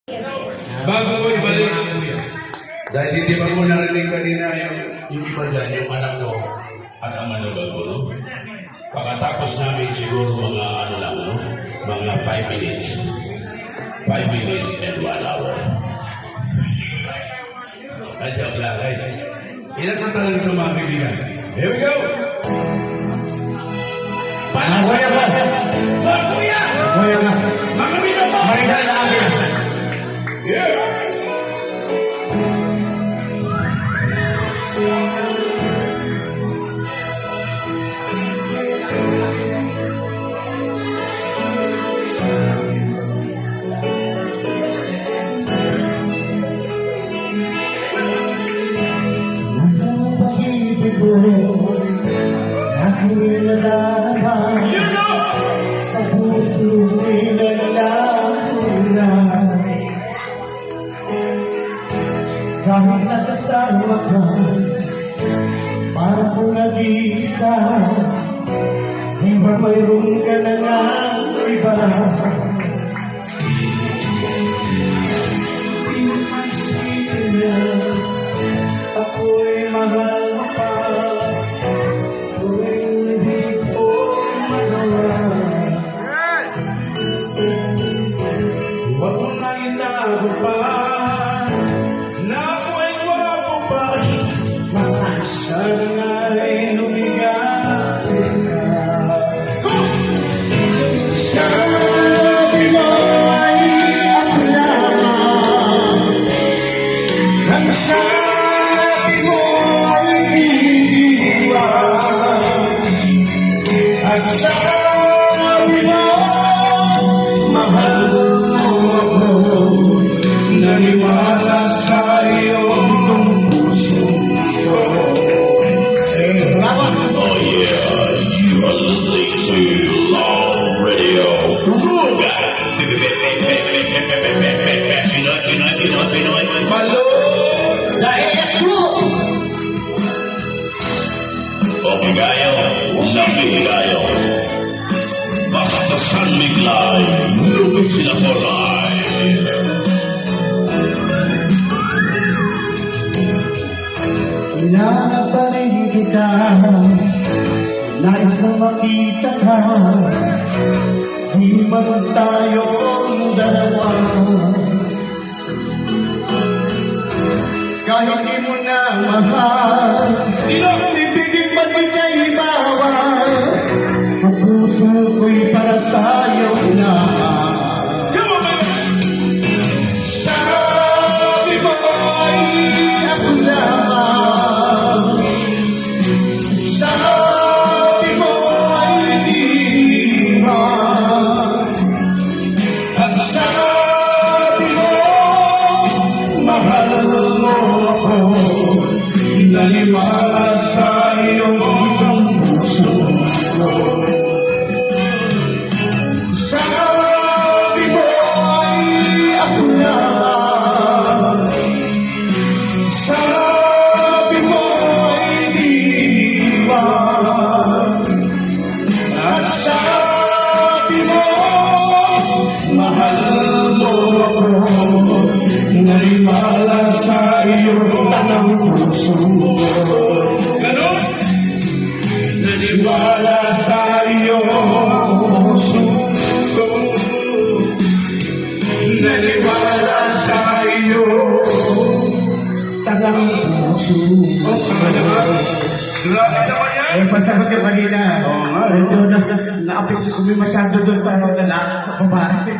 Bago mo ibalik, dahil hindi pa mo narinig kanina yung iba dyan, yung anak ko at ang manugal ko, no? Pagkatapos namin siguro mga ano lang, no? Mga 5 minutes. 5 minutes and 1 hour. Joke lang, right? Ilan na talaga ito mga kaibigan? Here we go! Kuya ba? Kuya! Kuya ba? Mga mina mo! Marigal na akin. Yeah! Nasa pag-ibig ko, aking nadarama. You know! Sa puso ko'y naglalula. Kahit nakasama ka, para kong nag-iisa. Di ba mayroon ka na nga iba? Di mo maisipin niya, ako'y mahal mo pa. Tuwing hindi ko magawa. Huwag mo na itago pa na ako'y gwapo pa. Sana'y lumigaw ka. Sabi mo ay ako lamang. Ang sabi mo ay iiwan. At sabi mo, mahal mo ako. Naniwala sa iyong puso ko. Oh yeah, you are listening to Long Radio. Pinoy. Malo! Okay kayo, nakikigayo. Basta San Miglay, lupit sila for life. Kailangan pa rin kita, nais na makita ka. Di man tayong dalawa. Kahit di mo na mahal, ibigin pa kita ibawal. Ang puso ko'y para sa'yo na. Sabi mo ay ako lamang. Sabi mo ay di man. At sabi mo, mahal mo ako. Naniwala sa iyong puso ko. Sabi mo ay ako lamang. Sabi mo ay iwan. At sabi mo, mahal mo ako. Naniwala sa iyong tanang puso. Ganon! Naniwala sa iyong puso ko. Naniwala sa iyong tanang puso. Grabe naman yan! Ay, pasakot ka kanina. Oo nga. Ito na, naapit ko masyado doon sa babae.